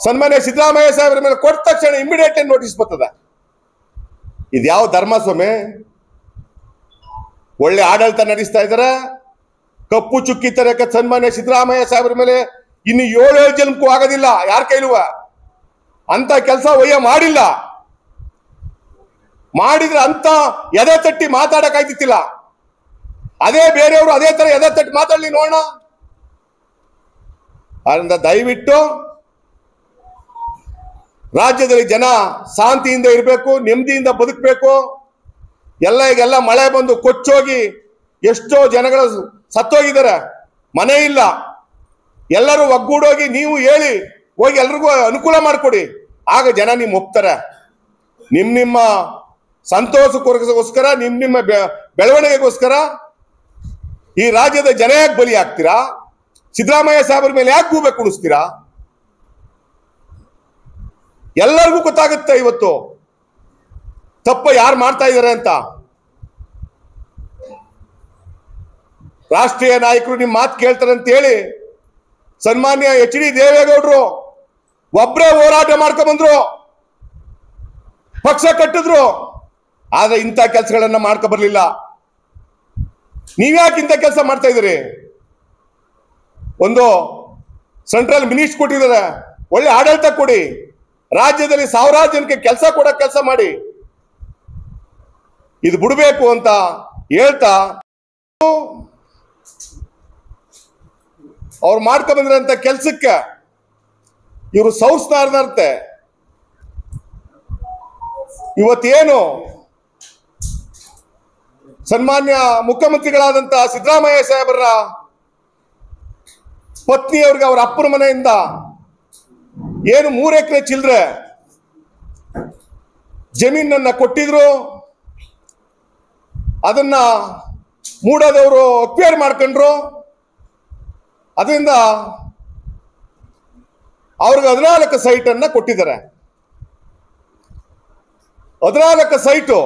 ಸನ್ಮಾನ್ಯ ಸಿದ್ದರಾಮಯ್ಯ ಸಾಹೇಬ್ರ ಮೇಲೆ ಕೊಟ್ಟ ತಕ್ಷಣ ಇಮಿಡಿಯೇಟ್ ನೋಟಿಸ್ ಬರ್ತದ. ಇದ್ಯಾವ ಧರ್ಮ ಸ್ವಾಮಿ? ಒಳ್ಳೆ ಆಡಳಿತ ನಡೆಸ್ತಾ ಇದಾರೆ, ಕಪ್ಪು ಚುಕ್ಕಿ ತರಕ ಸನ್ಮಾನ್ಯ ಸಿದ್ದರಾಮಯ್ಯ ಸಾಹೇಬ್ರ ಮೇಲೆ ಇನ್ನು 7 ಜನ್ಮಕ್ಕೂ ಆಗೋದಿಲ್ಲ ಯಾರ ಕೈಲುವ. ಅಂತ ಕೆಲಸ ಒಯ್ಯ ಮಾಡಿಲ್ಲ. ಮಾಡಿದ್ರೆ ಅಂತ ಎದೆ ತಟ್ಟಿ ಮಾತಾಡಕ್ಕಾಯ್ತಿಲ್ಲ. ಅದೇ ಬೇರೆಯವರು ಅದೇ ತರ ಎದೆ ತಟ್ಟಿ ಮಾತಾಡ್ಲಿ ನೋಡೋಣ. ಅದರಿಂದ ದಯವಿಟ್ಟು ರಾಜ್ಯದಲ್ಲಿ ಜನ ಶಾಂತಿಯಿಂದ ಇರಬೇಕು, ನೆಮ್ಮದಿಯಿಂದ ಬದುಕಬೇಕು. ಈಗೆಲ್ಲ ಮಳೆ ಬಂದು ಕೊಚ್ಚೋಗಿ ಎಷ್ಟೋ ಜನಗಳು ಸತ್ತೋಗಿದ್ದಾರೆ, ಮನೆ ಇಲ್ಲ. ಎಲ್ಲರೂ ಒಗ್ಗೂಡೋಗಿ ನೀವು ಹೇಳಿ ಹೋಗಿ ಎಲ್ರಿಗೂ ಅನುಕೂಲ ಮಾಡಿಕೊಡಿ. ಆಗ ಜನ ನಿಮ್ ಒಪ್ತಾರೆ. ನಿಮ್ಮ ಸಂತೋಷಕ್ಕೋಸ್ಕರ, ನಿಮ್ಮ ಬೆಳವಣಿಗೆಗೋಸ್ಕರ ಈ ರಾಜ್ಯದ ಜನ ಯಾಕೆ ಬಲಿ ಆಗ್ತೀರಾ? ಸಿದ್ದರಾಮಯ್ಯ ಸಾಹೇಬ್ರ ಮೇಲೆ ಯಾಕೆ ಗೂಬೆ ಕುಣಿಸ್ತೀರಾ? ಎಲ್ಲರಿಗೂ ಗೊತ್ತಾಗುತ್ತೆ ಇವತ್ತು ತಪ್ಪ ಯಾರು ಮಾಡ್ತಾ ಇದ್ದಾರೆ ಅಂತ. ರಾಷ್ಟ್ರೀಯ ನಾಯಕರು ನಿಮ್ಮ ಮಾತು ಕೇಳ್ತಾರೆ ಅಂತ ಹೇಳಿ ಸನ್ಮಾನ್ಯ HD ದೇವೇಗೌಡರು ಒಬ್ಬರೇ ಹೋರಾಟ ಮಾಡ್ಕೊಂಡ್ ಬಂದ್ರು, ಪಕ್ಷ ಕಟ್ಟಿದ್ರು. ಆದ್ರೆ ಇಂಥ ಕೆಲಸಗಳನ್ನ ಮಾಡ್ಕೊ ಬರ್ಲಿಲ್ಲ. ನೀವ್ಯಾಕೆ ಇಂಥ ಕೆಲಸ ಮಾಡ್ತಾ ಇದ್ದೀರಿ? ಒಂದು ಸೆಂಟ್ರಲ್ ಮಿನಿಸ್ಟರ್ ಕೊಟ್ಟಿದ್ದಾರೆ, ಒಳ್ಳೆ ಆಡಳಿತ ಕೊಡಿ. ರಾಜ್ಯದಲ್ಲಿ ಸಾವಿರಾರು ಜನಕ್ಕೆ ಕೆಲಸ ಕೊಡೋ ಕೆಲಸ ಮಾಡಿ. ಇದು ಬಿಡಬೇಕು ಅಂತ ಹೇಳ್ತಾ ಅವ್ರು ಮಾಡ್ಕೊ ಬಂದಿರಂತ ಕೆಲ್ಸಕ್ಕೆ ಇವರು ಸೌಸ್ತಾರದಂತೆ ಇವತ್ತೇನು ಸನ್ಮಾನ್ಯ ಮುಖ್ಯಮಂತ್ರಿಗಳಾದಂತ ಸಿದ್ದರಾಮಯ್ಯ ಸಾಹೇಬರ ಪತ್ನಿಯವ್ರಿಗೆ ಅವರ ಅಪ್ಪನ ಮನೆಯಿಂದ ಏನು 3 ಎಕರೆ ಚಿಲ್ಲರೆ ಜಮೀನನ್ನ ಕೊಟ್ಟಿದ್ರು. ಅದನ್ನ ಮೂಡದವರು ಅಕ್ವೈರ್ ಮಾಡ್ಕೊಂಡ್ರು. ಅದರಿಂದ ಅವ್ರಿಗೆ 14 ಸೈಟ್ ಅನ್ನ ಕೊಟ್ಟಿದ್ದಾರೆ. 14 ಸೈಟು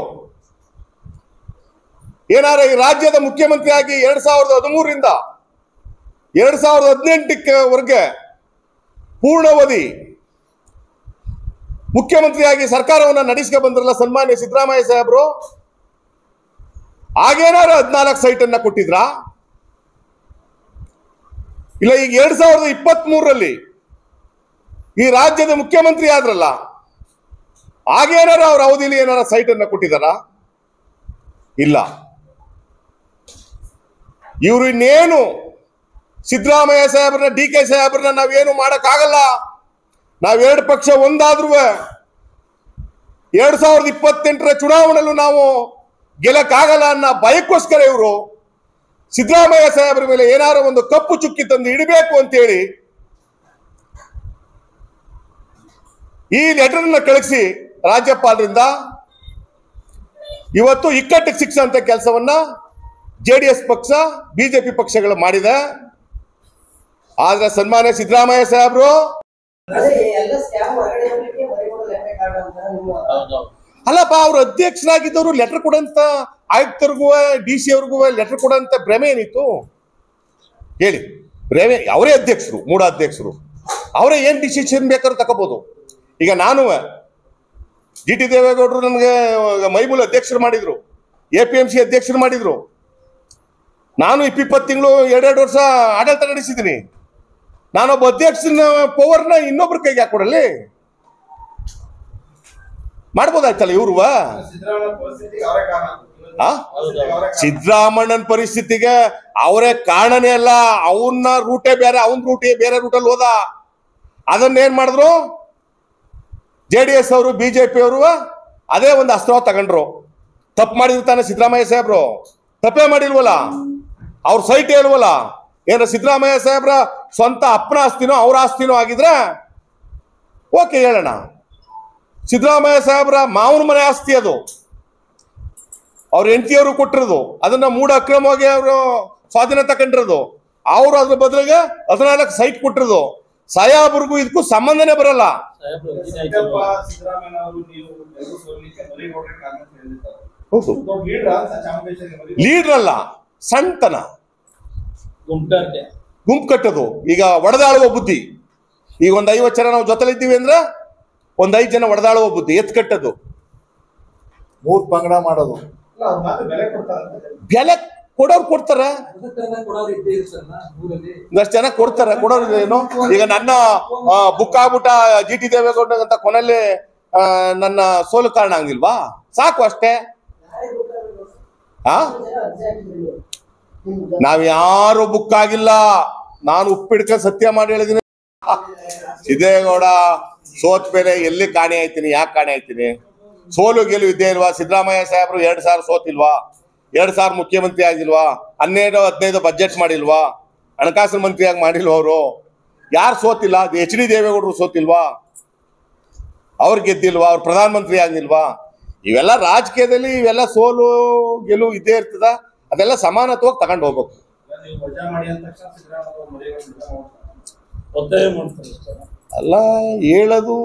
ಏನಾರ ಈ ರಾಜ್ಯದ ಮುಖ್ಯಮಂತ್ರಿ ಆಗಿ 2013ರಿಂದ 2018ವರೆಗೆ ಪೂರ್ಣಾವಧಿ ಮುಖ್ಯಮಂತ್ರಿಯಾಗಿ ಸರ್ಕಾರವನ್ನ ನಡೆಸ್ಕೊ ಬಂದ್ರಲ್ಲ ಸನ್ಮಾನ್ಯ ಸಿದ್ದರಾಮಯ್ಯ ಸಾಹೇಬರು, ಆಗೇನಾರು 14 ಸೈಟ್ ಅನ್ನ ಕೊಟ್ಟಿದ್ರಾ? ಇಲ್ಲ ಈಗ 2023ರಲ್ಲಿ ಈ ರಾಜ್ಯದ ಮುಖ್ಯಮಂತ್ರಿ ಆದ್ರಲ್ಲ, ಆಗೇನಾರು ಅವ್ರ ಅವಧಿಯಲ್ಲಿ ಏನಾರ ಸೈಟ್ ಅನ್ನ ಕೊಟ್ಟಿದಾರ? ಇಲ್ಲ. ಇವರು ಇನ್ನೇನು ಸಿದ್ದರಾಮಯ್ಯ ಸಾಹೇಬ್ರನ್ನ DK ಸಾಹೇಬ್ರನ್ನ ನಾವೇನು ಮಾಡಕ್ಕಾಗಲ್ಲ, ನಾವೆರಡು ಪಕ್ಷ ಒಂದಾದ್ರೂ 2028ರ ಚುನಾವಣೆಯಲ್ಲೂ ನಾವು ಗೆಲ್ಲಕ್ಕಾಗಲ್ಲ ಅನ್ನೋ ಭಯಕ್ಕೋಸ್ಕರ ಇವರು ಸಿದ್ದರಾಮಯ್ಯ ಸಾಹೇಬ್ರ ಮೇಲೆ ಏನಾರು ಒಂದು ಕಪ್ಪು ಚುಕ್ಕಿ ತಂದು ಇಡಬೇಕು ಅಂತೇಳಿ ಈ ಲೆಟರ್ನ ಕಳಿಸಿ ರಾಜ್ಯಪಾಲರಿಂದ ಇವತ್ತು ಇಕ್ಕಟ್ಟಿಗೆ ಸಿಕ್ಸಂತ ಕೆಲಸವನ್ನ JDS ಪಕ್ಷ BJP ಪಕ್ಷಗಳು ಮಾಡಿದೆ. ಆದ್ರೆ ಸನ್ಮಾನ್ಯ ಸಿದ್ದರಾಮಯ್ಯ ಸಾಹೇಬ್ರು ಅಲ್ಲಪ್ಪ, ಅವ್ರ ಅಧ್ಯಕ್ಷರಾಗಿದ್ದವರು ಲೆಟರ್ ಕೊಡಂತ ಆಯುಕ್ತರಿಗೂ DC ಅವ್ರಿಗೂ ಲೆಟರ್ ಕೊಡಂತ ಭ್ರಮೆ ಏನಿತ್ತು ಹೇಳಿ? ಭ್ರಮೆ. ಅವರೇ ಅಧ್ಯಕ್ಷರು, ಮೂಡ ಅಧ್ಯಕ್ಷರು, ಅವರೇ ಏನ್ ಡಿಸಿಷನ್ ಬೇಕಾದ್ರೂ ತಗೋಬಹುದು. ಈಗ ನಾನು GT ದೇವೇಗೌಡರು ನನಗೆ ಮೈಮೂಲ ಅಧ್ಯಕ್ಷರು ಮಾಡಿದ್ರು, APMC ಅಧ್ಯಕ್ಷರು ಮಾಡಿದ್ರು. ನಾನು 20 ತಿಂಗಳು 2 ವರ್ಷ ಆಡಳಿತ ನಡೆಸಿದ್ದೀನಿ. ನಾನೊಬ್ಬ ಅಧ್ಯಕ್ಷನ ಪವರ್ನ ಇನ್ನೊಬ್ರ ಕೈಗೆ ಹಾಕೊಡಲಿ ಮಾಡ್ಬೋದಾಯ್ತಲ್ಲ ಇವ್ರು. ಸಿದ್ದರಾಮಣ್ಣನ ಪರಿಸ್ಥಿತಿಗೆ ಅವರೇ ಕಾರಣನೇ ಅಲ್ಲ. ಅವನ್ನ ರೂಟೇ ಬೇರೆ, ಅವನ್ ರೂಟೇ ಬೇರೆ ರೂಟಲ್ಲಿ ಹೋದ. ಅದನ್ನೇನ್ ಮಾಡಿದ್ರು JDS ಅವರು BJP ಅವರು ಅದೇ ಒಂದು ಅಸ್ತ್ರ ತಗೊಂಡ್ರು. ತಪ್ಪು ಮಾಡಿದ್ರು ತಾನೆ ಸಿದ್ದರಾಮಯ್ಯ ಸಾಹೇಬ್ರು? ತಪ್ಪೇ ಮಾಡಿಲ್ವಲ್ಲ, ಅವ್ರ ಸೈಟ್ ಇಲ್ವಲ್ಲ. ಏನ ಸಿದ್ದರಾಮಯ್ಯ ಸಾಹೇಬ್ರ ಸ್ವಂತ ಅಪ್ಪನ ಆಸ್ತಿನೋ ಅವ್ರ ಆಸ್ತಿನೋ ಆಗಿದ್ರೆ ಓಕೆ ಹೇಳೋಣ. ಸಿದ್ದರಾಮಯ್ಯ ಸಾಹೇಬ್ರ ಮಾವನ ಮನೆ ಆಸ್ತಿ ಅದು, ಅವ್ರ ಹೆಂಡತಿಯವರು ಕೊಟ್ಟಿರೋದು. ಅದನ್ನ ಮೂಢ ಅಕ್ರಮವಾಗಿ ಅವರು ಸ್ವಾಧೀನ ತಗೊಂಡಿರೋದು. ಅವರು ಅದ್ರ ಬದಲಿಗೆ 14 ಸೈಟ್ ಕೊಟ್ಟಿರೋದು. ಸಾಹೇಬ್ರಿಗೂ ಇದಕ್ಕೂ ಸಂಬಂಧನೇ ಬರಲ್ಲ. ಹೌದು, ಲೀಡರ್ ಅಲ್ಲ, ಸಣ್ಣತನ, ಗುಂಪು ಕಟ್ಟೋದು. ಈಗ ಒಡೆದಾಳುವ ಬುದ್ಧಿ. ಈಗ ಒಂದು 50 ಜನ ನಾವು ಜೊತೆಲಿದ್ದೀವಿ ಅಂದ್ರೆ ಒಂದು 5 ಜನ ಹೊಡೆದಾಳುವ ಬುದ್ಧಿ ಎತ್ ಕಟ್ಟದು, ಮೂರ್ ಪಂಗಡ ಮಾಡೋದು. ಬೆಲೆ ಕೊಡೋರು ಕೊಡ್ತಾರ, ಒಂದಷ್ಟು ಜನ ಕೊಡ್ತಾರ, ಕೊಡೋರು ಏನು. ಈಗ ನನ್ನ ಬುಕ್ ಆಗ್ಬಿಟ್ಟ GT ದೇವೇಗೌಡ ಅಂತ ಕೊನೆಯಲ್ಲಿ ನನ್ನ ಸೋಲು ಕಾರಣ ಆಗಿಲ್ವಾ? ಸಾಕು ಅಷ್ಟೇ. ನಾವ್ ಯಾರು ಬುಕ್ ಆಗಿಲ್ಲ. ನಾನು ಉಪ್ಪಿಡ್ಕೊಂಡು ಸತ್ಯ ಮಾಡಿ ಹೇಳಿದೀನಿ. ಸಿದ್ದೇಗೌಡ ಸೋತ್ ಮೇಲೆ ಎಲ್ಲಿ ಕಾಣೆ ಆಯ್ತೀನಿ? ಯಾಕೆ ಕಾಣೆ ಆಯ್ತೀನಿ? ಸೋಲು ಗೆಲುವು ಇದ್ದೇ ಇಲ್ವಾ? ಸಿದ್ದರಾಮಯ್ಯ ಸಾಹೇಬ್ರು 2 ಸಾರಿ ಸೋತಿಲ್ವಾ? 2 ಸಾರಿ ಮುಖ್ಯಮಂತ್ರಿ ಆಗಿಲ್ವಾ? 12-15 ಬಜೆಟ್ ಮಾಡಿಲ್ವಾ? ಹಣಕಾಸು ಮಂತ್ರಿಯಾಗಿ ಮಾಡಿಲ್ವ ಅವರು? ಯಾರು ಸೋತಿಲ್ಲ? HD ದೇವೇಗೌಡರು ಸೋತಿಲ್ವಾ? ಅವ್ರು ಗೆದ್ದಿಲ್ವಾ? ಅವ್ರು ಪ್ರಧಾನ ಮಂತ್ರಿ ಆಗಿಲ್ವಾ? ಇವೆಲ್ಲ ರಾಜಕೀಯದಲ್ಲಿ ಇವೆಲ್ಲ ಸೋಲು ಗೆಲುವು ಇದ್ದೇ ಇರ್ತದ. ಅದೆಲ್ಲ ಸಮಾನತ್ವವಾಗಿ ತಗೊಂಡು ಹೋಗ್ಬೇಕು. ಅಲ್ಲ, ಹೇಳೋದು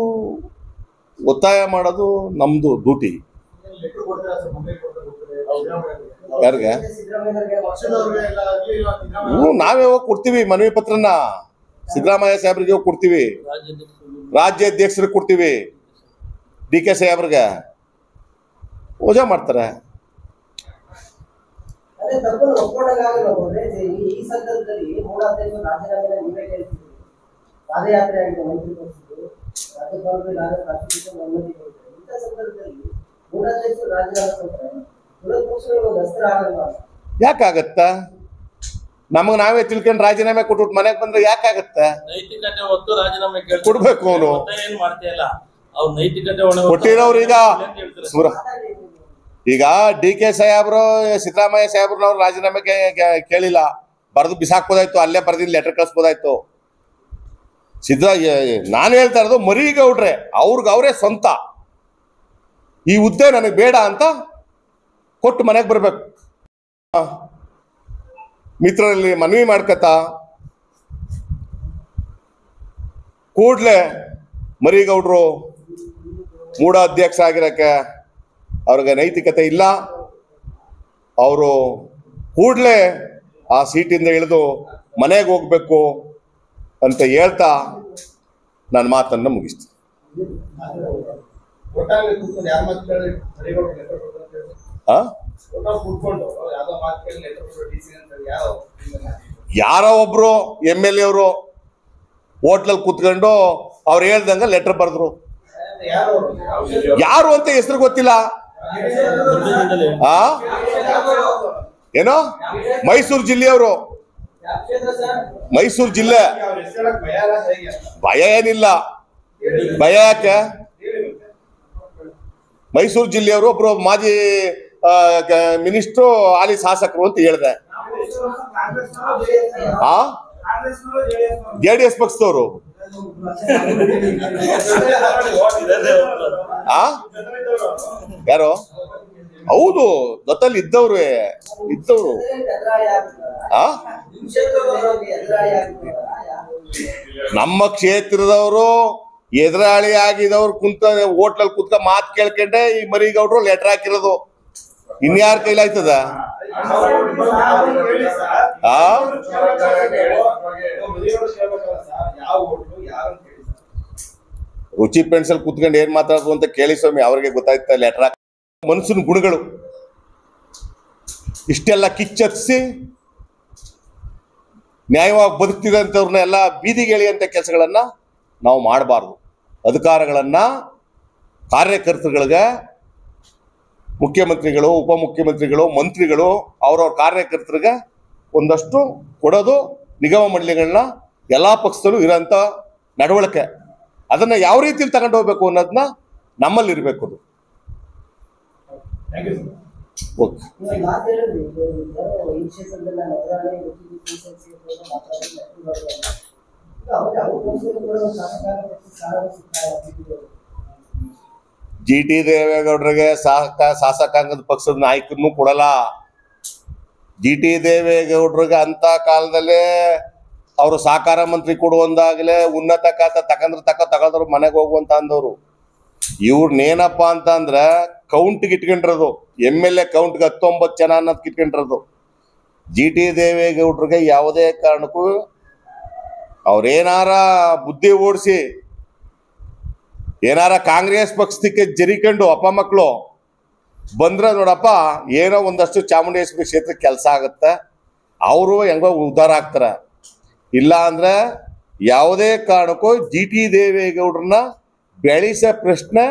ಒತ್ತಾಯ ಮಾಡೋದು ನಮ್ದು ಡ್ಯೂಟಿ. ಯಾರಿಗೆ? ನಾವೇ ಹೋಗಿ ಕೊಡ್ತೀವಿ ಮನವಿ ಪತ್ರನ. ಸಿದ್ದರಾಮಯ್ಯ ಸಾಹೇಬ್ರಿಗೆ ಹೋಗಿ ಕೊಡ್ತೀವಿ, ರಾಜ್ಯಾಧ್ಯಕ್ಷರಿಗೆ ಕೊಡ್ತೀವಿ, DK ಸಾಹೇಬ್ರಿಗೆ ವಜಾ ಮಾಡ್ತಾರೆ. ಯಾಕಾಗತ್ತ? ನಮಗ್ ನಾವೇ ತಿಳ್ಕೊಂಡು ರಾಜೀನಾಮೆ ಕೊಟ್ಬಿಟ್ಟು ಮನೆಗೆ ಬಂದ್ರೆ ಯಾಕಾಗತ್ತ? ಕೊಡ್ಬೇಕು. ಅವನು ಕೊಟ್ಟಿರೋರು ಈಗ DK ಸಾಹೇಬ್ರು ಸಿದ್ದರಾಮಯ್ಯ ಸಾಹೇಬ್ರವ್ರು ರಾಜೀನಾಮೆ ಕೇಳಿಲ್ಲ, ಬರೆದು ಬಿಸಾಕ್ಬೋದಾಯ್ತು, ಅಲ್ಲೇ ಬರ್ದಿದ್ದು ಲೆಟರ್ ಕಳಿಸ್ಬೋದಾಯ್ತು. ನಾನು ಹೇಳ್ತಾ ಇರೋದು ಮರಿಗೌಡ್ರೆ ಅವ್ರೇ ಸ್ವಂತ ಈ ಹುದ್ದೆ ನನಗೆ ಬೇಡ ಅಂತ ಕೊಟ್ಟು ಮನೆಗೆ ಬರ್ಬೇಕು. ಮಿತ್ರರಲ್ಲಿ ಮನವಿ ಮಾಡ್ಕತ ಕೂಡ್ಲೆ ಮರಿಗೌಡ್ರು ಮೂಢ ಅಧ್ಯಕ್ಷ ಆಗಿರಕ್ಕೆ ಅವ್ರಿಗೆ ನೈತಿಕತೆ ಇಲ್ಲ. ಅವರು ಕೂಡ್ಲೆ ಆ ಸೀಟಿಂದ ಇಳಿದು ಮನೆಗೆ ಹೋಗ್ಬೇಕು ಅಂತ ಹೇಳ್ತಾ ನನ್ನ ಮಾತನ್ನ ಮುಗಿಸ್ತೀನಿ. ಯಾರೋ ಒಬ್ರು MLA ಅವರು ಹೋಟ್ಲಲ್ಲಿ ಕೂತ್ಕೊಂಡು ಅವ್ರು ಹೇಳ್ದಂಗ ಲೆಟರ್ ಬರೆದ್ರು. ಯಾರು ಅಂತ ಹೆಸರು ಗೊತ್ತಿಲ್ಲ. ಏನೋ ಮೈಸೂರು ಜಿಲ್ಲೆಯವರು, ಮೈಸೂರು ಜಿಲ್ಲೆ. ಭಯ ಏನಿಲ್ಲ, ಭಯ ಯಾಕೆ? ಮೈಸೂರು ಜಿಲ್ಲೆಯವರು ಒಬ್ರು ಮಾಜಿ ಮಿನಿಸ್ಟ್ರು, ಹಾಲಿ ಶಾಸಕರು ಅಂತ ಹೇಳಿದೆ. JDS ಪಕ್ಷದವರು. ಯಾರು? ಹೌದು, ಜೊತೆಲಿ ಇದ್ದವ್ರು. ನಮ್ಮ ಕ್ಷೇತ್ರದವರು ಎದುರಾಳಿ ಆಗಿದವ್ರು ಕುಂತ ಹೋಟ್ಲಲ್ಲಿ ಕುತ್ಕ ಮಾತು ಕೇಳ್ಕೊಂಡೆ ಈ ಮರಿಗೌಡ್ರು ಲೆಟರ್ ಹಾಕಿರೋದು. ಇನ್ಯಾರ ಕೈಲಾಯ್ತದ? ರುಚಿ ಪೆನ್ಸಲ್ ಕುತ್ಕೊಂಡು ಏನ್ ಮಾತಾಡೋದು ಅಂತ ಕೇಳಿ ಸ್ವಾಮಿ, ಅವ್ರಿಗೆ ಗೊತ್ತಾಯ್ತ ಲೆಟರ್ ಹಾಕಿ. ಮನ್ಸೂನ್ ಗುಣಗಳು ಇಷ್ಟೆಲ್ಲ ಕಿಚ್ಚರಿಸಿ ನ್ಯಾಯವಾಗಿ ಬದುಕ್ತಿದಂಥವ್ರನ್ನ ಎಲ್ಲ ಬೀದಿಗೆ ಎಳೆಯುವಂಥ ಕೆಲಸಗಳನ್ನ ನಾವು ಮಾಡಬಾರ್ದು. ಅಧಿಕಾರಗಳನ್ನ ಕಾರ್ಯಕರ್ತರುಗಳಿಗೆ ಮುಖ್ಯಮಂತ್ರಿಗಳು, ಉಪಮುಖ್ಯಮಂತ್ರಿಗಳು, ಮಂತ್ರಿಗಳು ಅವ್ರವ್ರ ಕಾರ್ಯಕರ್ತರಿಗೆ ಒಂದಷ್ಟು ಕೊಡೋದು. ನಿಗಮ ಮಂಡಳಿಗಳನ್ನ ಎಲ್ಲ ಪಕ್ಷದಲ್ಲೂ ಇರೋಂಥ ನಡವಳಿಕೆ, ಅದನ್ನ ಯಾವ ರೀತಿಯಲ್ಲಿ ತಗೊಂಡು ಹೋಗ್ಬೇಕು ಅನ್ನೋದನ್ನ ನಮ್ಮಲ್ಲಿ ಇರಬೇಕು. ಅದು GT ದೇವೇಗೌಡರಿಗೆ ಶಾಸಕಾಂಗದ ಪಕ್ಷದ ನಾಯಕರನ್ನು ಕೊಡಲ್ಲ. GT ದೇವೇಗೌಡರಿಗೆ ಅಂತ ಕಾಲದಲ್ಲೇ ಅವರು ಸಹಕಾರ ಮಂತ್ರಿ ಕೊಡುವಂದಾಗಲೇ ಉನ್ನತ ಖಾತೆ ತಗೊಂಡ್ರು ಮನೆಗೆ ಹೋಗುವಂತ ಅಂದವರು. ಇವ್ರನ್ನೇನಪ್ಪ ಅಂತ ಅಂದ್ರೆ ಕೌಂಟ್ಗೆ ಇಟ್ಕೊಂಡಿರೋದು, MLA ಕೌಂಟ್ಗೆ 19 ಜನ ಅನ್ನೋದಕ್ಕೆ ಇಟ್ಕೊಂಡಿರೋದು. GT ದೇವೇಗೌಡರಿಗೆ ಯಾವುದೇ ಕಾರಣಕ್ಕೂ ಅವ್ರೇನಾರ ಬುದ್ಧಿ ಓಡಿಸಿ ಏನಾರ ಕಾಂಗ್ರೆಸ್ ಪಕ್ಷಕ್ಕೆ ಜರಿಕೊಂಡು ಅಪ್ಪ ಮಕ್ಕಳು ಬಂದ್ರೆ ನೋಡಪ್ಪ ಏನೋ ಒಂದಷ್ಟು ಚಾಮುಂಡೇಶ್ವರಿ ಕ್ಷೇತ್ರಕ್ಕೆ ಕೆಲಸ ಆಗುತ್ತೆ, ಅವರು ಹೆಂಗೋ ಉದ್ಧಾರ ಆಗ್ತಾರೆ. ಇಲ್ಲ ಅಂದ್ರೆ ಯಾವುದೇ ಕಾರಣಕ್ಕೂ ಜಿ ಟಿ ದೇವೇಗೌಡರನ್ನ ಬೆಳೆಸೋ ಪ್ರಶ್ನೆ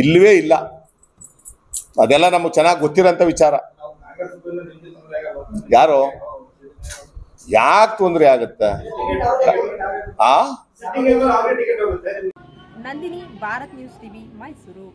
ಇಲ್ಲವೇ ಇಲ್ಲ. ಅದೆಲ್ಲ ನಮಗೆ ಚೆನ್ನಾಗಿ ಗೊತ್ತಿರೋಂಥ ವಿಚಾರ. ಯಾರು ಯಾಕೆ ತೊಂದರೆ ಆಗುತ್ತೆ? Nandini, Bharat news TV, Mysuru.